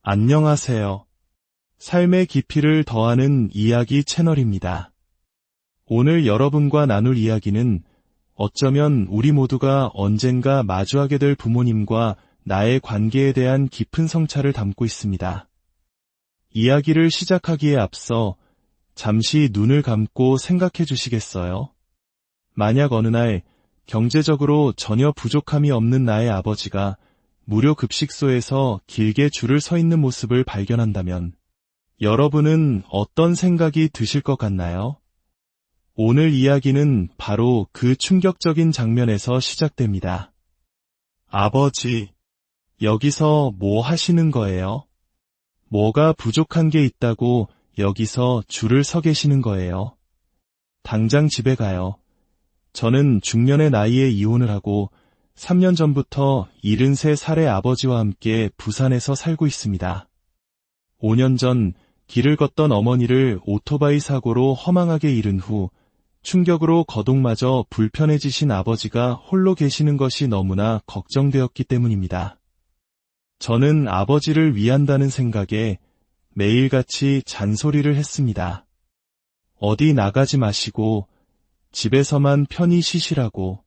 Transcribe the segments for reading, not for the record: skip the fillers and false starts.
안녕하세요. 삶의 깊이를 더하는 이야기 채널입니다. 오늘 여러분과 나눌 이야기는 어쩌면 우리 모두가 언젠가 마주하게 될 부모님과 나의 관계에 대한 깊은 성찰을 담고 있습니다. 이야기를 시작하기에 앞서 잠시 눈을 감고 생각해 주시겠어요? 만약 어느 날 경제적으로 전혀 부족함이 없는 나의 아버지가 무료 급식소에서 길게 줄을 서 있는 모습을 발견한다면 여러분은 어떤 생각이 드실 것 같나요? 오늘 이야기는 바로 그 충격적인 장면에서 시작됩니다. 아버지, 여기서 뭐 하시는 거예요? 뭐가 부족한 게 있다고 여기서 줄을 서 계시는 거예요? 당장 집에 가요. 저는 중년의 나이에 이혼을 하고 3년 전부터 73살의 아버지와 함께 부산에서 살고 있습니다. 5년 전 길을 걷던 어머니를 오토바이 사고로 허망하게 잃은 후 충격으로 거동마저 불편해지신 아버지가 홀로 계시는 것이 너무나 걱정되었기 때문입니다. 저는 아버지를 위한다는 생각에 매일같이 잔소리를 했습니다. 어디 나가지 마시고 집에서만 편히 쉬시라고.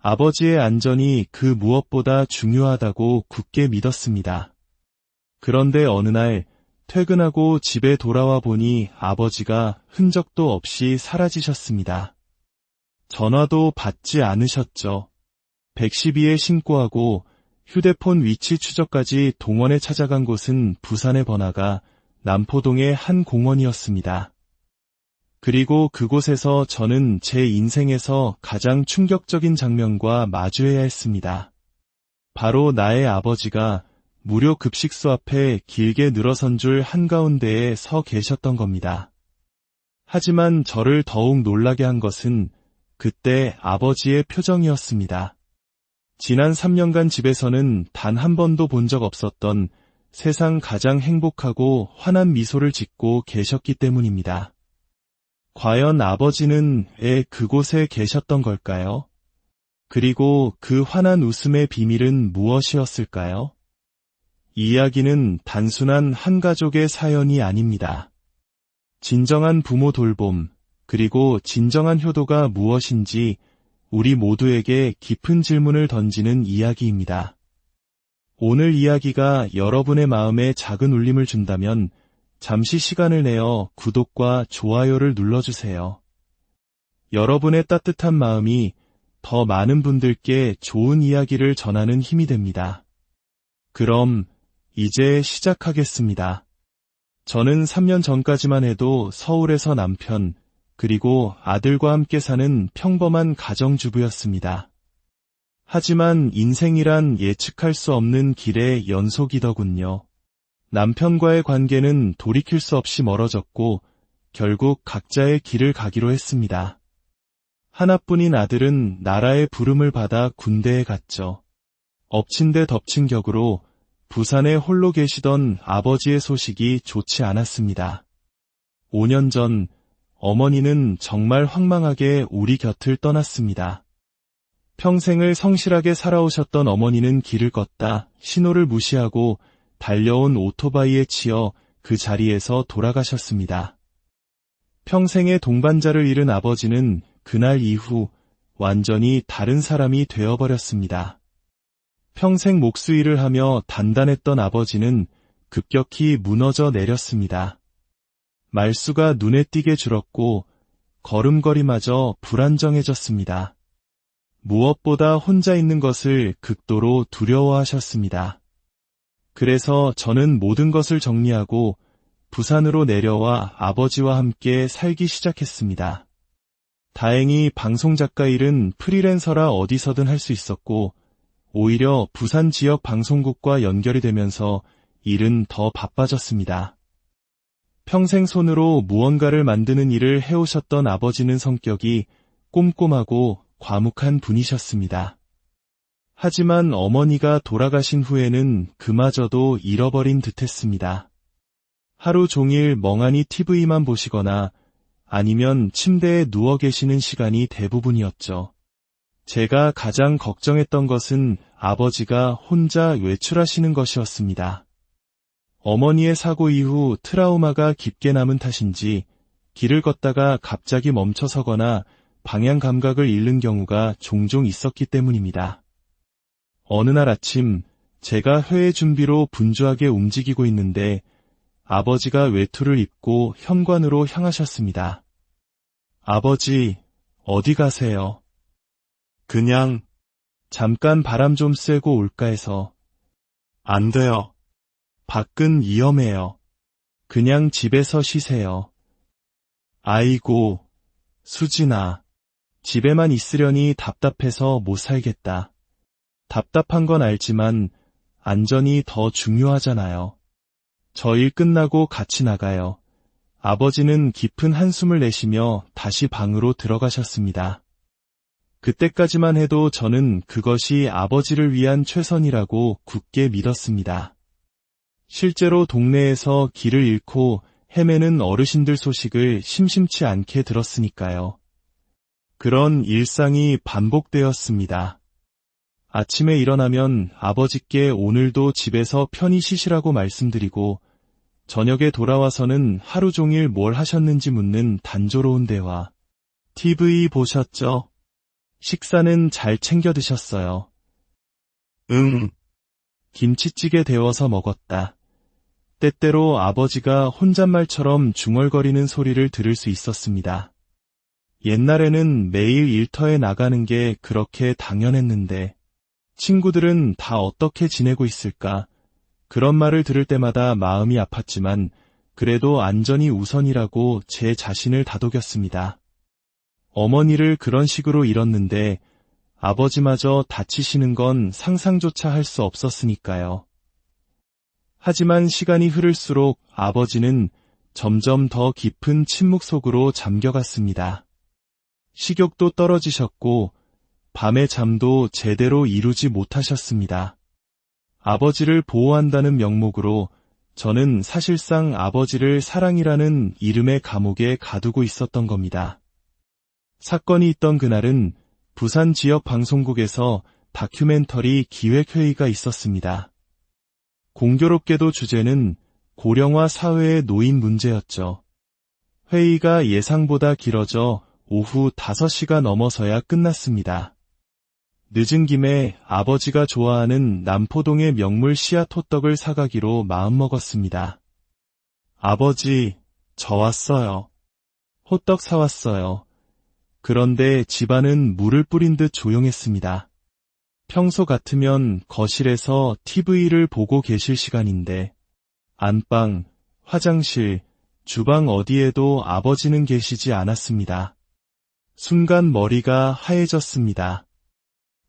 아버지의 안전이 그 무엇보다 중요하다고 굳게 믿었습니다. 그런데 어느 날 퇴근하고 집에 돌아와 보니 아버지가 흔적도 없이 사라지셨습니다. 전화도 받지 않으셨죠. 112에 신고하고 휴대폰 위치 추적까지 동원해 찾아간 곳은 부산의 번화가 남포동의 한 공원이었습니다. 그리고 그곳에서 저는 제 인생에서 가장 충격적인 장면과 마주해야 했습니다. 바로 나의 아버지가 무료 급식소 앞에 길게 늘어선 줄 한가운데에 서 계셨던 겁니다. 하지만 저를 더욱 놀라게 한 것은 그때 아버지의 표정이었습니다. 지난 3년간 집에서는 단 한 번도 본 적 없었던 세상 가장 행복하고 환한 미소를 짓고 계셨기 때문입니다. 과연 아버지는 왜 그곳에 계셨던 걸까요? 그리고 그 환한 웃음의 비밀은 무엇이었을까요? 이 이야기는 단순한 한 가족의 사연이 아닙니다. 진정한 부모 돌봄, 그리고 진정한 효도가 무엇인지 우리 모두에게 깊은 질문을 던지는 이야기입니다. 오늘 이야기가 여러분의 마음에 작은 울림을 준다면 잠시 시간을 내어 구독과 좋아요를 눌러주세요. 여러분의 따뜻한 마음이 더 많은 분들께 좋은 이야기를 전하는 힘이 됩니다. 그럼 이제 시작하겠습니다. 저는 3년 전까지만 해도 서울에서 남편, 그리고 아들과 함께 사는 평범한 가정주부였습니다. 하지만 인생이란 예측할 수 없는 길의 연속이더군요. 남편과의 관계는 돌이킬 수 없이 멀어졌고 결국 각자의 길을 가기로 했습니다. 하나뿐인 아들은 나라의 부름을 받아 군대에 갔죠. 엎친 데 덮친 격으로 부산에 홀로 계시던 아버지의 소식이 좋지 않았습니다. 5년 전 어머니는 정말 황망하게 우리 곁을 떠났습니다. 평생을 성실하게 살아오셨던 어머니는 길을 걷다 신호를 무시하고 달려온 오토바이에 치여 그 자리에서 돌아가셨습니다. 평생의 동반자를 잃은 아버지는 그날 이후 완전히 다른 사람이 되어버렸습니다. 평생 목수일을 하며 단단했던 아버지는 급격히 무너져 내렸습니다. 말수가 눈에 띄게 줄었고 걸음걸이마저 불안정해졌습니다. 무엇보다 혼자 있는 것을 극도로 두려워하셨습니다. 그래서 저는 모든 것을 정리하고 부산으로 내려와 아버지와 함께 살기 시작했습니다. 다행히 방송작가 일은 프리랜서라 어디서든 할 수 있었고 오히려 부산 지역 방송국과 연결이 되면서 일은 더 바빠졌습니다. 평생 손으로 무언가를 만드는 일을 해오셨던 아버지는 성격이 꼼꼼하고 과묵한 분이셨습니다. 하지만 어머니가 돌아가신 후에는 그마저도 잃어버린 듯했습니다. 하루 종일 멍하니 TV만 보시거나 아니면 침대에 누워 계시는 시간이 대부분이었죠. 제가 가장 걱정했던 것은 아버지가 혼자 외출하시는 것이었습니다. 어머니의 사고 이후 트라우마가 깊게 남은 탓인지 길을 걷다가 갑자기 멈춰서거나 방향 감각을 잃는 경우가 종종 있었기 때문입니다. 어느 날 아침 제가 회의 준비로 분주하게 움직이고 있는데 아버지가 외투를 입고 현관으로 향하셨습니다. 아버지, 어디 가세요? 그냥 잠깐 바람 좀 쐬고 올까 해서. 안 돼요. 밖은 위험해요. 그냥 집에서 쉬세요. 아이고, 수진아. 집에만 있으려니 답답해서 못 살겠다. 답답한 건 알지만 안전이 더 중요하잖아요. 저 일 끝나고 같이 나가요. 아버지는 깊은 한숨을 내쉬며 다시 방으로 들어가셨습니다. 그때까지만 해도 저는 그것이 아버지를 위한 최선이라고 굳게 믿었습니다. 실제로 동네에서 길을 잃고 헤매는 어르신들 소식을 심심치 않게 들었으니까요. 그런 일상이 반복되었습니다. 아침에 일어나면 아버지께 오늘도 집에서 편히 쉬시라고 말씀드리고 저녁에 돌아와서는 하루 종일 뭘 하셨는지 묻는 단조로운 대화. TV 보셨죠? 식사는 잘 챙겨 드셨어요. 응. 김치찌개 데워서 먹었다. 때때로 아버지가 혼잣말처럼 중얼거리는 소리를 들을 수 있었습니다. 옛날에는 매일 일터에 나가는 게 그렇게 당연했는데 친구들은 다 어떻게 지내고 있을까? 그런 말을 들을 때마다 마음이 아팠지만 그래도 안전이 우선이라고 제 자신을 다독였습니다. 어머니를 그런 식으로 잃었는데 아버지마저 다치시는 건 상상조차 할 수 없었으니까요. 하지만 시간이 흐를수록 아버지는 점점 더 깊은 침묵 속으로 잠겨갔습니다. 식욕도 떨어지셨고 밤의 잠도 제대로 이루지 못하셨습니다. 아버지를 보호한다는 명목으로 저는 사실상 아버지를 사랑이라는 이름의 감옥에 가두고 있었던 겁니다. 사건이 있던 그날은 부산 지역 방송국에서 다큐멘터리 기획회의가 있었습니다. 공교롭게도 주제는 고령화 사회의 노인 문제였죠. 회의가 예상보다 길어져 오후 5시가 넘어서야 끝났습니다. 늦은 김에 아버지가 좋아하는 남포동의 명물 씨앗 호떡을 사가기로 마음먹었습니다. 아버지, 저 왔어요. 호떡 사왔어요. 그런데 집안은 물을 뿌린 듯 조용했습니다. 평소 같으면 거실에서 TV를 보고 계실 시간인데 안방, 화장실, 주방 어디에도 아버지는 계시지 않았습니다. 순간 머리가 하얘졌습니다.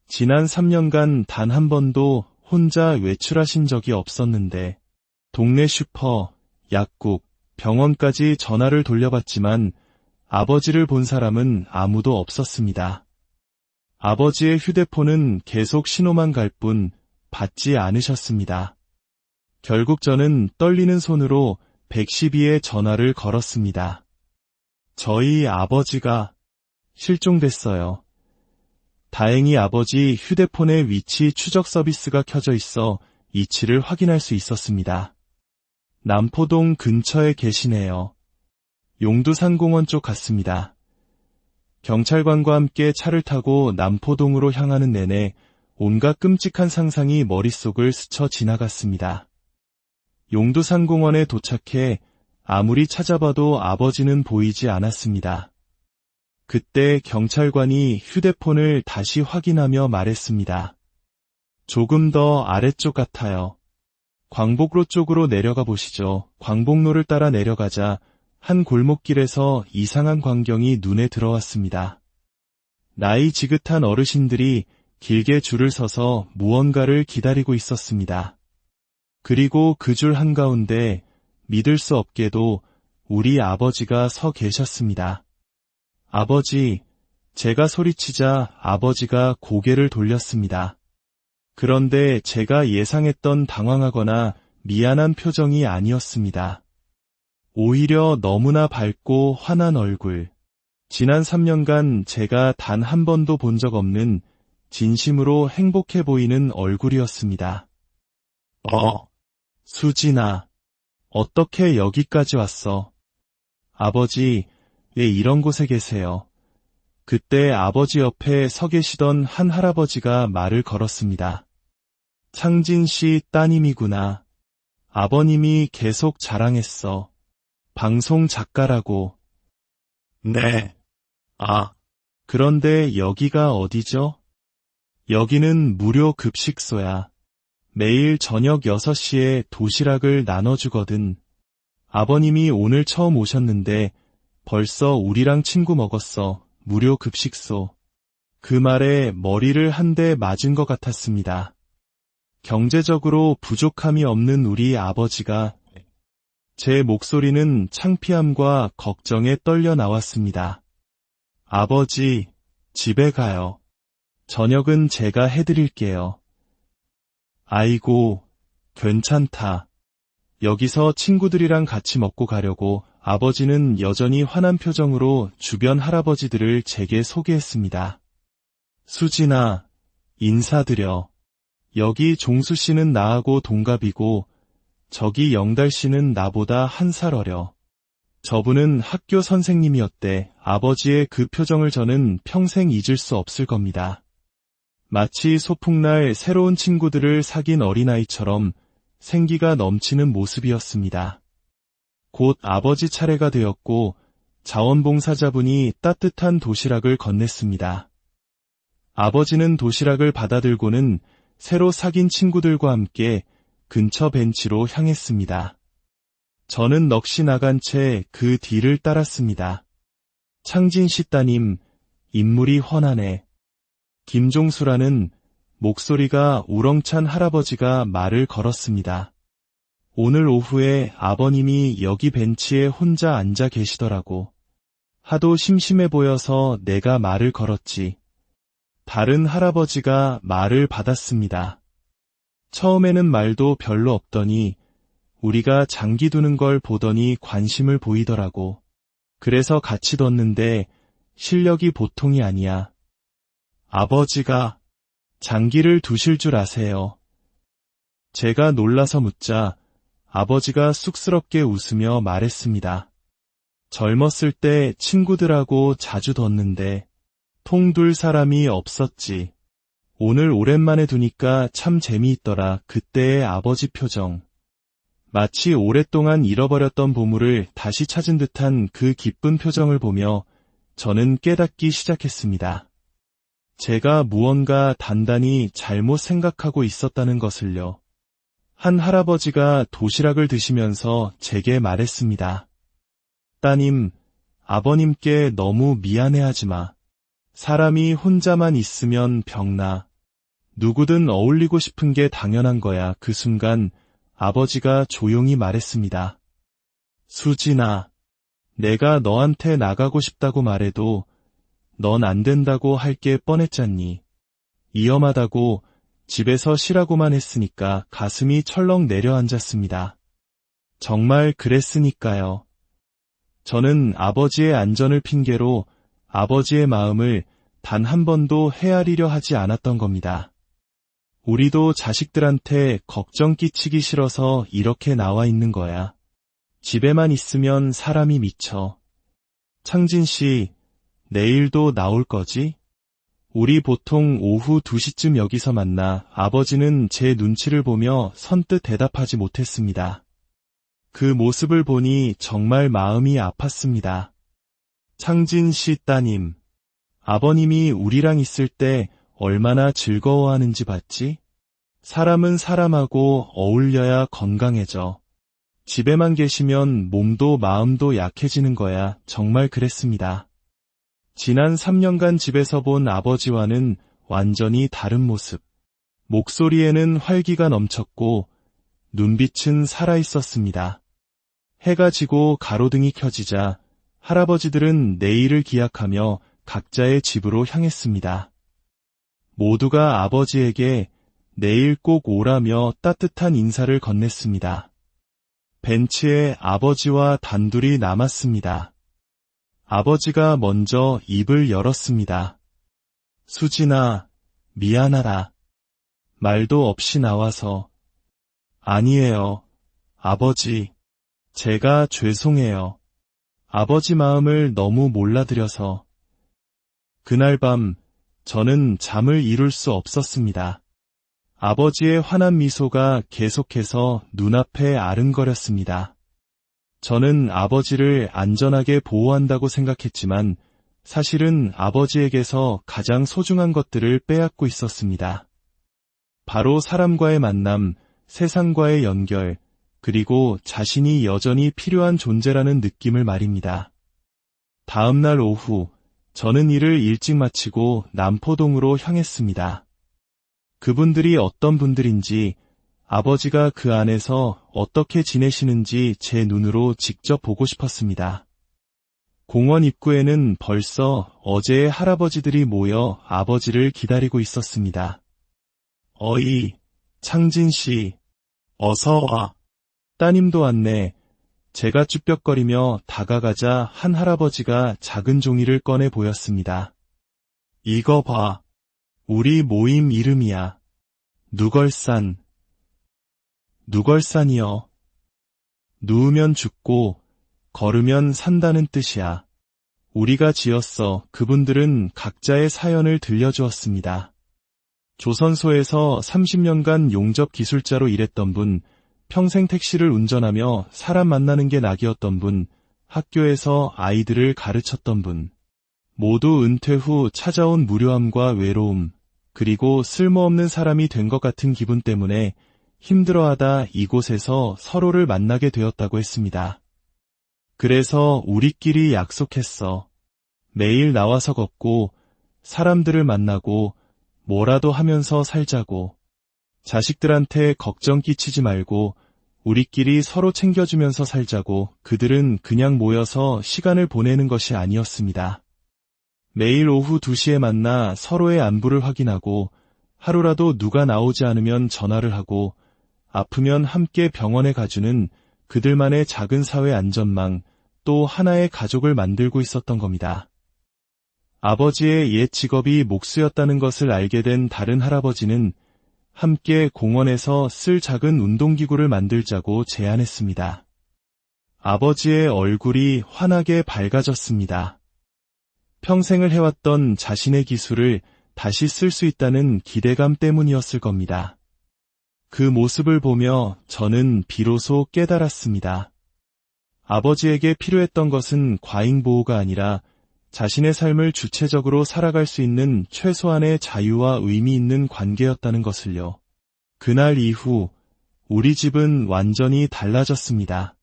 지난 3년간 단 한 번도 혼자 외출하신 적이 없었는데 동네 슈퍼, 약국, 병원까지 전화를 돌려봤지만 아버지를 본 사람은 아무도 없었습니다. 아버지의 휴대폰은 계속 신호만 갈 뿐 받지 않으셨습니다. 결국 저는 떨리는 손으로 112에 전화를 걸었습니다. 저희 아버지가 실종됐어요. 다행히 아버지 휴대폰의 위치 추적 서비스가 켜져 있어 위치를 확인할 수 있었습니다. 남포동 근처에 계시네요. 용두산공원 쪽 갔습니다. 경찰관과 함께 차를 타고 남포동으로 향하는 내내 온갖 끔찍한 상상이 머릿속을 스쳐 지나갔습니다. 용두산공원에 도착해 아무리 찾아봐도 아버지는 보이지 않았습니다. 그때 경찰관이 휴대폰을 다시 확인하며 말했습니다. 조금 더 아래쪽 같아요. 광복로 쪽으로 내려가 보시죠. 광복로를 따라 내려가자 한 골목길에서 이상한 광경이 눈에 들어왔습니다. 나이 지긋한 어르신들이 길게 줄을 서서 무언가를 기다리고 있었습니다. 그리고 그 줄 한가운데 믿을 수 없게도 우리 아버지가 서 계셨습니다. 아버지, 제가 소리치자 아버지가 고개를 돌렸습니다. 그런데 제가 예상했던 당황하거나 미안한 표정이 아니었습니다. 오히려 너무나 밝고 환한 얼굴. 지난 3년간 제가 단 한 번도 본 적 없는 진심으로 행복해 보이는 얼굴이었습니다. 수진아, 어떻게 여기까지 왔어? 아버지, 왜 이런 곳에 계세요? 그때 아버지 옆에 서 계시던 한 할아버지가 말을 걸었습니다. 창진 씨 따님이구나. 아버님이 계속 자랑했어. 방송 작가라고. 네. 아. 그런데 여기가 어디죠? 여기는 무료 급식소야. 매일 저녁 6시에 도시락을 나눠주거든. 아버님이 오늘 처음 오셨는데 벌써 우리랑 친구 먹었어. 무료 급식소. 그 말에 머리를 한 대 맞은 것 같았습니다. 경제적으로 부족함이 없는 우리 아버지가 제 목소리는 창피함과 걱정에 떨려 나왔습니다. 아버지, 집에 가요. 저녁은 제가 해드릴게요. 아이고, 괜찮다. 여기서 친구들이랑 같이 먹고 가려고 아버지는 여전히 화난 표정으로 주변 할아버지들을 제게 소개했습니다. 수진아, 인사드려. 여기 종수 씨는 나하고 동갑이고 저기 영달 씨는 나보다 1살 어려. 저분은 학교 선생님이었대. 아버지의 그 표정을 저는 평생 잊을 수 없을 겁니다. 마치 소풍날 새로운 친구들을 사귄 어린아이처럼 생기가 넘치는 모습이었습니다. 곧 아버지 차례가 되었고 자원봉사자분이 따뜻한 도시락을 건넸습니다. 아버지는 도시락을 받아들고는 새로 사귄 친구들과 함께 근처 벤치로 향했습니다. 저는 넋이 나간 채 그 뒤를 따랐습니다. 창진 씨 따님, 인물이 훤하네. 김종수라는 목소리가 우렁찬 할아버지가 말을 걸었습니다. 오늘 오후에 아버님이 여기 벤치에 혼자 앉아 계시더라고. 하도 심심해 보여서 내가 말을 걸었지. 다른 할아버지가 말을 받았습니다. 처음에는 말도 별로 없더니 우리가 장기 두는 걸 보더니 관심을 보이더라고. 그래서 같이 뒀는데 실력이 보통이 아니야. 아버지가 장기를 두실 줄 아세요? 제가 놀라서 묻자 아버지가 쑥스럽게 웃으며 말했습니다. 젊었을 때 친구들하고 자주 뒀는데 통 둘 사람이 없었지. 오늘 오랜만에 두니까 참 재미있더라. 그때의 아버지 표정. 마치 오랫동안 잃어버렸던 보물을 다시 찾은 듯한 그 기쁜 표정을 보며 저는 깨닫기 시작했습니다. 제가 무언가 단단히 잘못 생각하고 있었다는 것을요. 한 할아버지가 도시락을 드시면서 제게 말했습니다. 따님, 아버님께 너무 미안해하지 마. 사람이 혼자만 있으면 병나. 누구든 어울리고 싶은 게 당연한 거야. 그 순간 아버지가 조용히 말했습니다. 수진아, 내가 너한테 나가고 싶다고 말해도 넌 안 된다고 할 게 뻔했잖니. 위험하다고 집에서 쉬라고만 했으니까 가슴이 철렁 내려앉았습니다. 정말 그랬으니까요. 저는 아버지의 안전을 핑계로 아버지의 마음을 단 한 번도 헤아리려 하지 않았던 겁니다. 우리도 자식들한테 걱정 끼치기 싫어서 이렇게 나와 있는 거야. 집에만 있으면 사람이 미쳐. 창진 씨, 내일도 나올 거지? 우리 보통 오후 2시쯤 여기서 만나. 아버지는 제 눈치를 보며 선뜻 대답하지 못했습니다. 그 모습을 보니 정말 마음이 아팠습니다. 창진 씨 따님, 아버님이 우리랑 있을 때 얼마나 즐거워하는지 봤지? 사람은 사람하고 어울려야 건강해져. 집에만 계시면 몸도 마음도 약해지는 거야. 정말 그랬습니다. 지난 3년간 집에서 본 아버지와는 완전히 다른 모습. 목소리에는 활기가 넘쳤고 눈빛은 살아있었습니다. 해가 지고 가로등이 켜지자 할아버지들은 내일을 기약하며 각자의 집으로 향했습니다. 모두가 아버지에게 내일 꼭 오라며 따뜻한 인사를 건넸습니다. 벤치에 아버지와 단둘이 남았습니다. 아버지가 먼저 입을 열었습니다. 수진아, 미안하다. 말도 없이 나와서. 아니에요, 아버지. 제가 죄송해요. 아버지 마음을 너무 몰라드려서. 그날 밤 저는 잠을 이룰 수 없었습니다. 아버지의 환한 미소가 계속해서 눈앞에 아른거렸습니다. 저는 아버지를 안전하게 보호한다고 생각했지만 사실은 아버지에게서 가장 소중한 것들을 빼앗고 있었습니다. 바로 사람과의 만남, 세상과의 연결, 그리고 자신이 여전히 필요한 존재라는 느낌을 말입니다. 다음 날 오후, 저는 일을 일찍 마치고 남포동으로 향했습니다. 그분들이 어떤 분들인지, 아버지가 그 안에서 어떻게 지내시는지 제 눈으로 직접 보고 싶었습니다. 공원 입구에는 벌써 어제의 할아버지들이 모여 아버지를 기다리고 있었습니다. 어이, 창진 씨, 어서 와. 따님도 왔네. 제가 쭈뼛거리며 다가가자 한 할아버지가 작은 종이를 꺼내 보였습니다. 이거 봐. 우리 모임 이름이야. 누걸산. 누걸산이요. 누우면 죽고 걸으면 산다는 뜻이야. 우리가 지었어. 그분들은 각자의 사연을 들려주었습니다. 조선소에서 30년간 용접 기술자로 일했던 분, 평생 택시를 운전하며 사람 만나는 게 낙이었던 분, 학교에서 아이들을 가르쳤던 분, 모두 은퇴 후 찾아온 무료함과 외로움, 그리고 쓸모없는 사람이 된 것 같은 기분 때문에 힘들어하다 이곳에서 서로를 만나게 되었다고 했습니다. 그래서 우리끼리 약속했어. 매일 나와서 걷고 사람들을 만나고 뭐라도 하면서 살자고. 자식들한테 걱정 끼치지 말고 우리끼리 서로 챙겨주면서 살자고. 그들은 그냥 모여서 시간을 보내는 것이 아니었습니다. 매일 오후 2시에 만나 서로의 안부를 확인하고 하루라도 누가 나오지 않으면 전화를 하고 아프면 함께 병원에 가주는 그들만의 작은 사회 안전망, 또 하나의 가족을 만들고 있었던 겁니다. 아버지의 옛 직업이 목수였다는 것을 알게 된 다른 할아버지는 함께 공원에서 쓸 작은 운동기구를 만들자고 제안했습니다. 아버지의 얼굴이 환하게 밝아졌습니다. 평생을 해왔던 자신의 기술을 다시 쓸 수 있다는 기대감 때문이었을 겁니다. 그 모습을 보며 저는 비로소 깨달았습니다. 아버지에게 필요했던 것은 과잉보호가 아니라 자신의 삶을 주체적으로 살아갈 수 있는 최소한의 자유와 의미 있는 관계였다는 것을요. 그날 이후 우리 집은 완전히 달라졌습니다.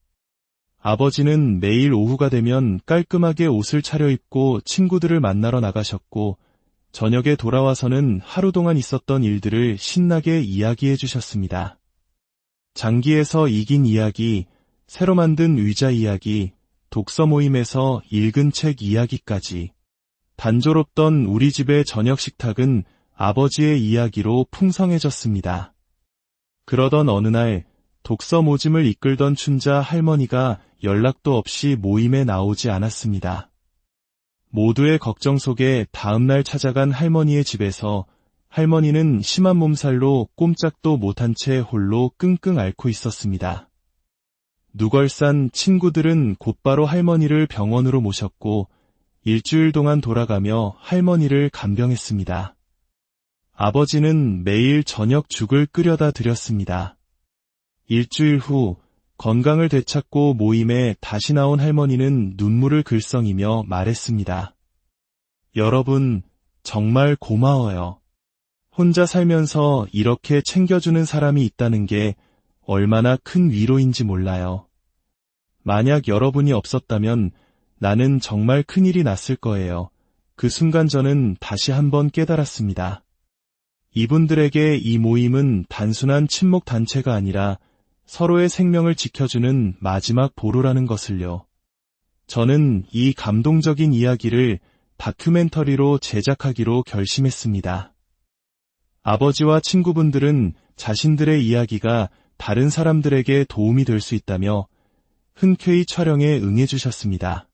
아버지는 매일 오후가 되면 깔끔하게 옷을 차려입고 친구들을 만나러 나가셨고 저녁에 돌아와서는 하루 동안 있었던 일들을 신나게 이야기해 주셨습니다. 장기에서 이긴 이야기, 새로 만든 의자 이야기, 독서 모임에서 읽은 책 이야기까지. 단조롭던 우리 집의 저녁 식탁은 아버지의 이야기로 풍성해졌습니다. 그러던 어느 날 독서 모짐을 이끌던 춘자 할머니가 연락도 없이 모임에 나오지 않았습니다. 모두의 걱정 속에 다음날 찾아간 할머니의 집에서 할머니는 심한 몸살로 꼼짝도 못한 채 홀로 끙끙 앓고 있었습니다. 누걸산 친구들은 곧바로 할머니를 병원으로 모셨고 일주일 동안 돌아가며 할머니를 간병했습니다. 아버지는 매일 저녁 죽을 끓여다 드렸습니다. 일주일 후 건강을 되찾고 모임에 다시 나온 할머니는 눈물을 글썽이며 말했습니다. 여러분, 정말 고마워요. 혼자 살면서 이렇게 챙겨주는 사람이 있다는 게 얼마나 큰 위로인지 몰라요. 만약 여러분이 없었다면 나는 정말 큰일이 났을 거예요. 그 순간 저는 다시 한번 깨달았습니다. 이분들에게 이 모임은 단순한 친목 단체가 아니라 서로의 생명을 지켜주는 마지막 보루라는 것을요. 저는 이 감동적인 이야기를 다큐멘터리로 제작하기로 결심했습니다. 아버지와 친구분들은 자신들의 이야기가 다른 사람들에게 도움이 될 수 있다며 흔쾌히 촬영에 응해주셨습니다.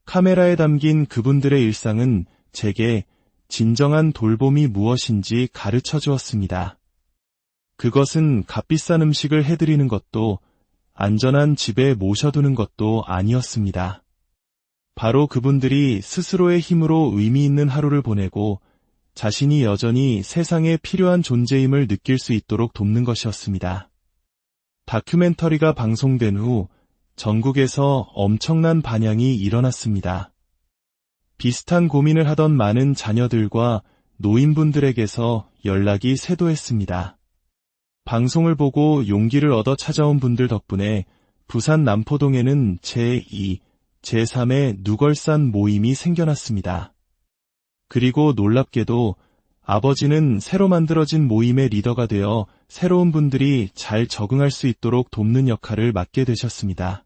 카메라에 담긴 그분들의 일상은 제게 진정한 돌봄이 무엇인지 가르쳐 주었습니다. 그것은 값비싼 음식을 해드리는 것도 안전한 집에 모셔두는 것도 아니었습니다. 바로 그분들이 스스로의 힘으로 의미 있는 하루를 보내고 자신이 여전히 세상에 필요한 존재임을 느낄 수 있도록 돕는 것이었습니다. 다큐멘터리가 방송된 후 전국에서 엄청난 반향이 일어났습니다. 비슷한 고민을 하던 많은 자녀들과 노인분들에게서 연락이 쇄도했습니다. 방송을 보고 용기를 얻어 찾아온 분들 덕분에 부산 남포동에는 제2, 제3의 누걸산 모임이 생겨났습니다. 그리고 놀랍게도 아버지는 새로 만들어진 모임의 리더가 되어 새로운 분들이 잘 적응할 수 있도록 돕는 역할을 맡게 되셨습니다.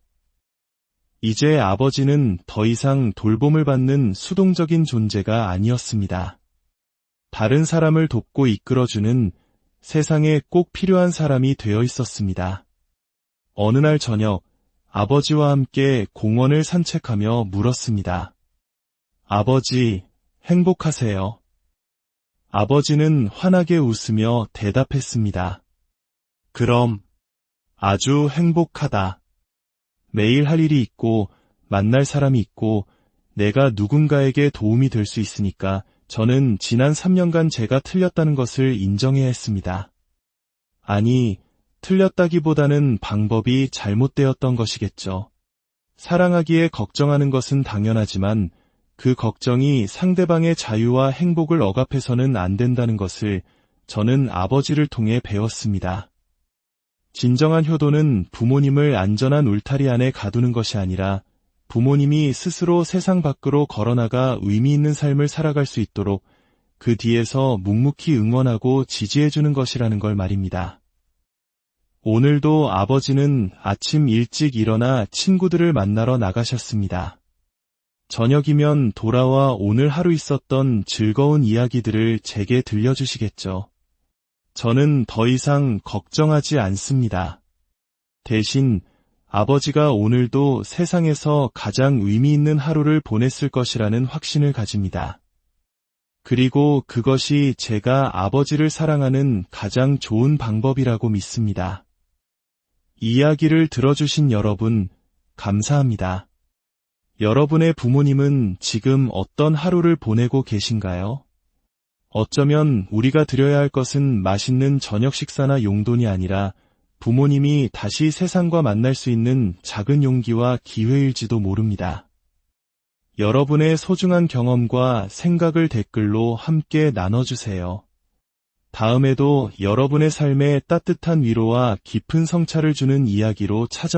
이제 아버지는 더 이상 돌봄을 받는 수동적인 존재가 아니었습니다. 다른 사람을 돕고 이끌어주는 세상에 꼭 필요한 사람이 되어 있었습니다. 어느 날 저녁, 아버지와 함께 공원을 산책하며 물었습니다. 아버지, 행복하세요? 아버지는 환하게 웃으며 대답했습니다. 그럼, 아주 행복하다. 매일 할 일이 있고, 만날 사람이 있고, 내가 누군가에게 도움이 될 수 있으니까 저는 지난 3년간 제가 틀렸다는 것을 인정해야 했습니다. 아니, 틀렸다기보다는 방법이 잘못되었던 것이겠죠. 사랑하기에 걱정하는 것은 당연하지만 그 걱정이 상대방의 자유와 행복을 억압해서는 안 된다는 것을 저는 아버지를 통해 배웠습니다. 진정한 효도는 부모님을 안전한 울타리 안에 가두는 것이 아니라 부모님이 스스로 세상 밖으로 걸어나가 의미 있는 삶을 살아갈 수 있도록 그 뒤에서 묵묵히 응원하고 지지해주는 것이라는 걸 말입니다. 오늘도 아버지는 아침 일찍 일어나 친구들을 만나러 나가셨습니다. 저녁이면 돌아와 오늘 하루 있었던 즐거운 이야기들을 제게 들려주시겠죠. 저는 더 이상 걱정하지 않습니다. 대신 아버지가 오늘도 세상에서 가장 의미 있는 하루를 보냈을 것이라는 확신을 가집니다. 그리고 그것이 제가 아버지를 사랑하는 가장 좋은 방법이라고 믿습니다. 이야기를 들어주신 여러분, 감사합니다. 여러분의 부모님은 지금 어떤 하루를 보내고 계신가요? 어쩌면 우리가 드려야 할 것은 맛있는 저녁 식사나 용돈이 아니라 부모님이 다시 세상과 만날 수 있는 작은 용기와 기회일지도 모릅니다. 여러분의 소중한 경험과 생각을 댓글로 함께 나눠주세요. 다음에도 여러분의 삶에 따뜻한 위로와 깊은 성찰을 주는 이야기로 찾아오겠습니다.